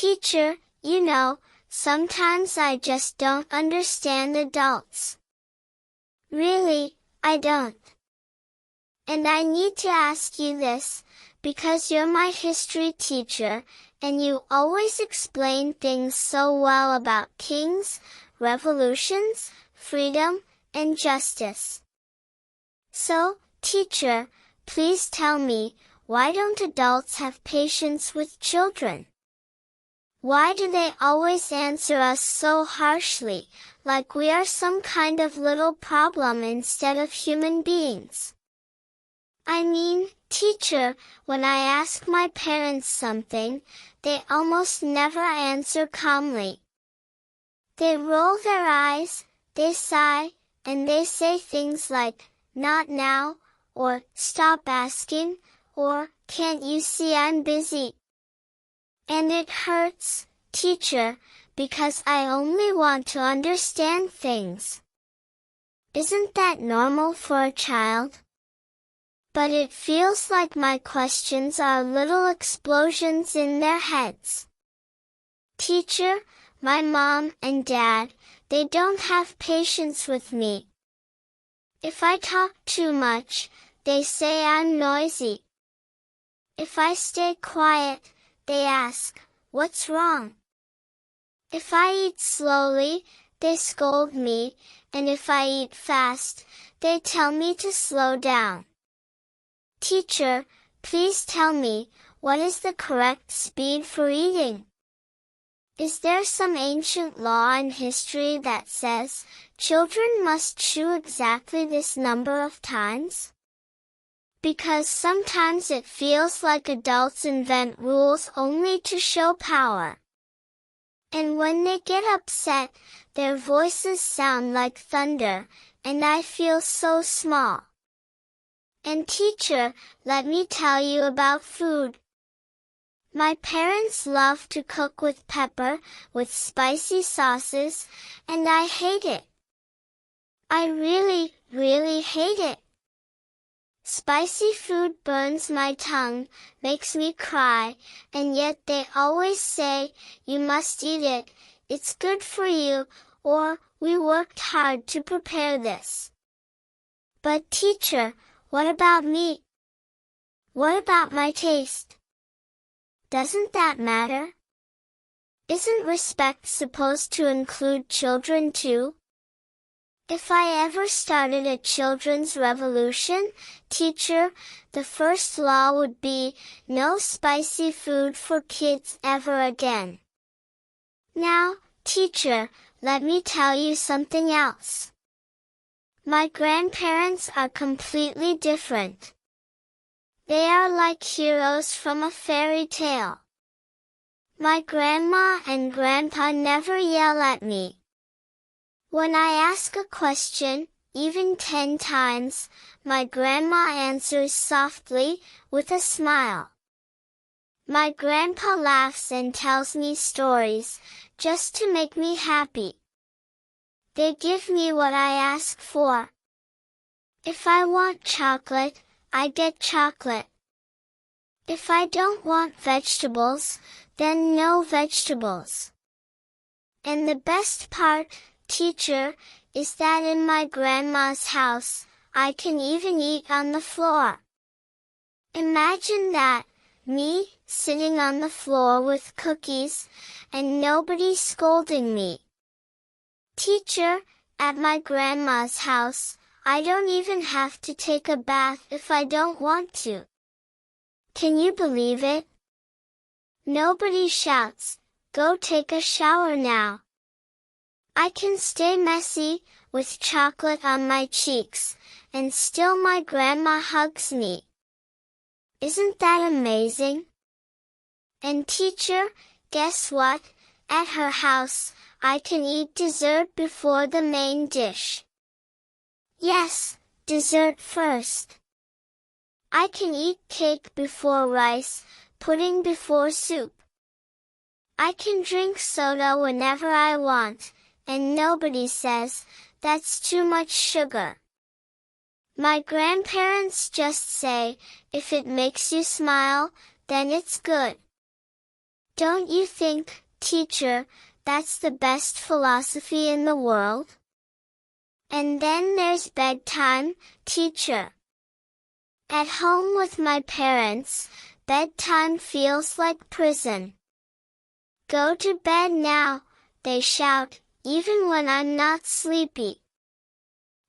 Teacher, sometimes I just don't understand adults. Really, I don't. And I need to ask you this, because you're my history teacher, and you always explain things so well about kings, revolutions, freedom, and justice. So, teacher, please tell me, why don't adults have patience with children? Why do they always answer us so harshly, like we are some kind of little problem instead of human beings? I mean, teacher, when I ask my parents something, they almost never answer calmly. They roll their eyes, they sigh, and they say things like, "Not now," or "Stop asking," or "Can't you see I'm busy?" And it hurts, teacher, because I only want to understand things. Isn't that normal for a child? But it feels like my questions are little explosions in their heads. Teacher, my mom and dad, they don't have patience with me. If I talk too much, they say I'm noisy. If I stay quiet, they ask, "What's wrong?" If I eat slowly, they scold me, and if I eat fast, they tell me to slow down. Teacher, please tell me, what is the correct speed for eating? Is there some ancient law in history that says, children must chew exactly this number of times? Because sometimes it feels like adults invent rules only to show power. And when they get upset, their voices sound like thunder, and I feel so small. And teacher, let me tell you about food. My parents love to cook with pepper, with spicy sauces, and I hate it. I really, really hate it. Spicy food burns my tongue, makes me cry, and yet they always say, "You must eat it, it's good for you," or "We worked hard to prepare this." But teacher, what about me? What about my taste? Doesn't that matter? Isn't respect supposed to include children too? If I ever started a children's revolution, teacher, the first law would be, no spicy food for kids ever again. Now, teacher, let me tell you something else. My grandparents are completely different. They are like heroes from a fairy tale. My grandma and grandpa never yell at me. When I ask a question, even 10 times, my grandma answers softly, with a smile. My grandpa laughs and tells me stories, just to make me happy. They give me what I ask for. If I want chocolate, I get chocolate. If I don't want vegetables, then no vegetables. And the best part, teacher, is that in my grandma's house, I can even eat on the floor. Imagine that, me, sitting on the floor with cookies, and nobody scolding me. Teacher, at my grandma's house, I don't even have to take a bath if I don't want to. Can you believe it? Nobody shouts, "Go take a shower now." I can stay messy, with chocolate on my cheeks, and still my grandma hugs me. Isn't that amazing? And teacher, guess what? At her house, I can eat dessert before the main dish. Yes, dessert first. I can eat cake before rice, pudding before soup. I can drink soda whenever I want, and nobody says, "That's too much sugar." My grandparents just say, "If it makes you smile, then it's good." Don't you think, teacher, that's the best philosophy in the world? And then there's bedtime, teacher. At home with my parents, bedtime feels like prison. Go to bed now, they shout, even when I'm not sleepy.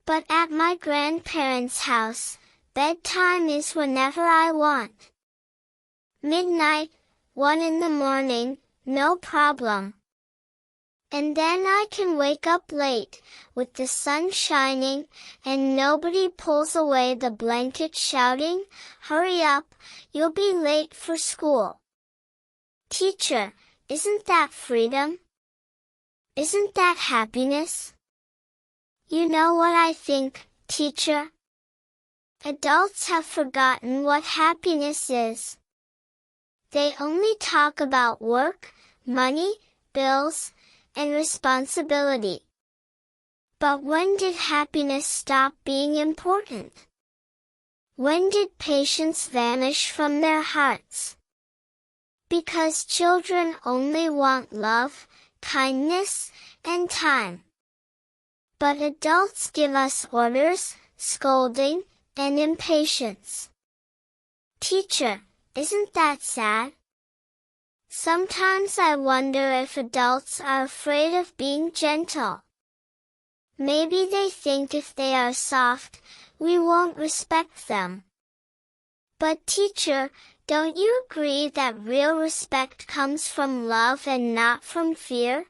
But at my grandparents' house, bedtime is whenever I want. Midnight, 1 in the morning, no problem. And then I can wake up late, with the sun shining, and nobody pulls away the blanket shouting, "Hurry up, you'll be late for school." Teacher, isn't that freedom? Isn't that happiness? You know what I think, teacher? Adults have forgotten what happiness is. They only talk about work, money, bills, and responsibility. But when did happiness stop being important? When did patience vanish from their hearts? Because children only want love, kindness, and time. But adults give us orders, scolding, and impatience. Teacher, isn't that sad? Sometimes I wonder if adults are afraid of being gentle. Maybe they think if they are soft, we won't respect them. But teacher, don't you agree that real respect comes from love and not from fear?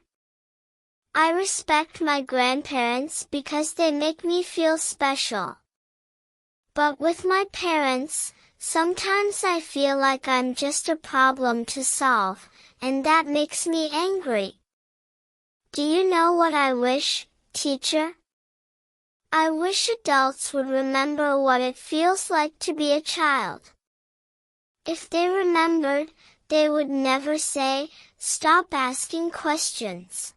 I respect my grandparents because they make me feel special. But with my parents, sometimes I feel like I'm just a problem to solve, and that makes me angry. Do you know what I wish, teacher? I wish adults would remember what it feels like to be a child. If they remembered, they would never say, "Stop asking questions."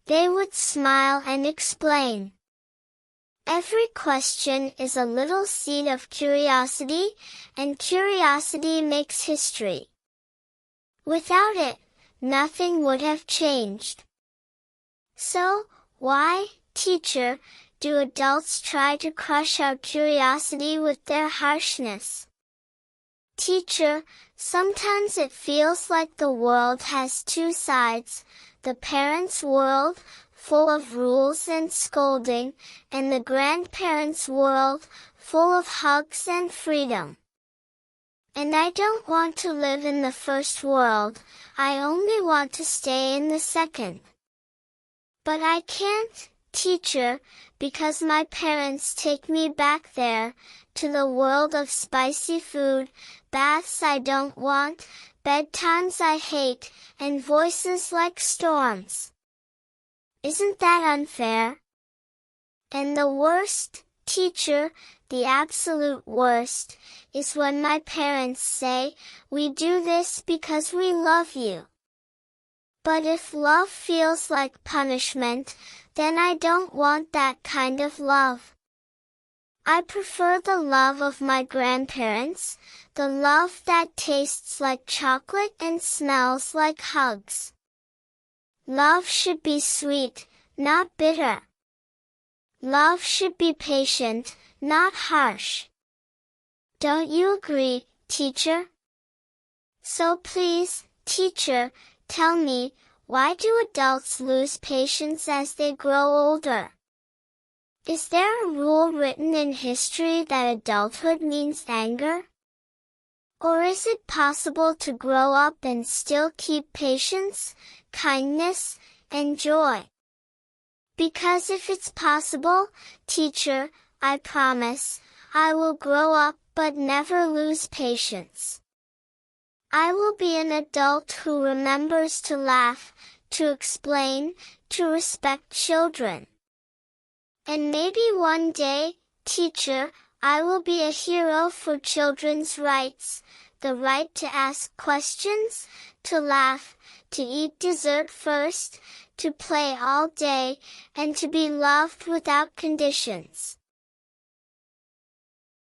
They would smile and explain. Every question is a little seed of curiosity, and curiosity makes history. Without it, nothing would have changed. So, why, teacher, do adults try to crush our curiosity with their harshness? Teacher, sometimes it feels like the world has two sides, the parents' world, full of rules and scolding, and the grandparents' world, full of hugs and freedom. And I don't want to live in the first world, I only want to stay in the second. But I can't, teacher, because my parents take me back there, to the world of spicy food, baths I don't want, bedtimes I hate, and voices like storms. Isn't that unfair? And the worst, teacher, the absolute worst, is when my parents say, "We do this because we love you." But if love feels like punishment, then I don't want that kind of love. I prefer the love of my grandparents, the love that tastes like chocolate and smells like hugs. Love should be sweet, not bitter. Love should be patient, not harsh. Don't you agree, teacher? So please, teacher, tell me, why do adults lose patience as they grow older? Is there a rule written in history that adulthood means anger? Or is it possible to grow up and still keep patience, kindness, and joy? Because if it's possible, teacher, I promise, I will grow up but never lose patience. I will be an adult who remembers to laugh, to explain, to respect children. And maybe one day, teacher, I will be a hero for children's rights, the right to ask questions, to laugh, to eat dessert first, to play all day, and to be loved without conditions.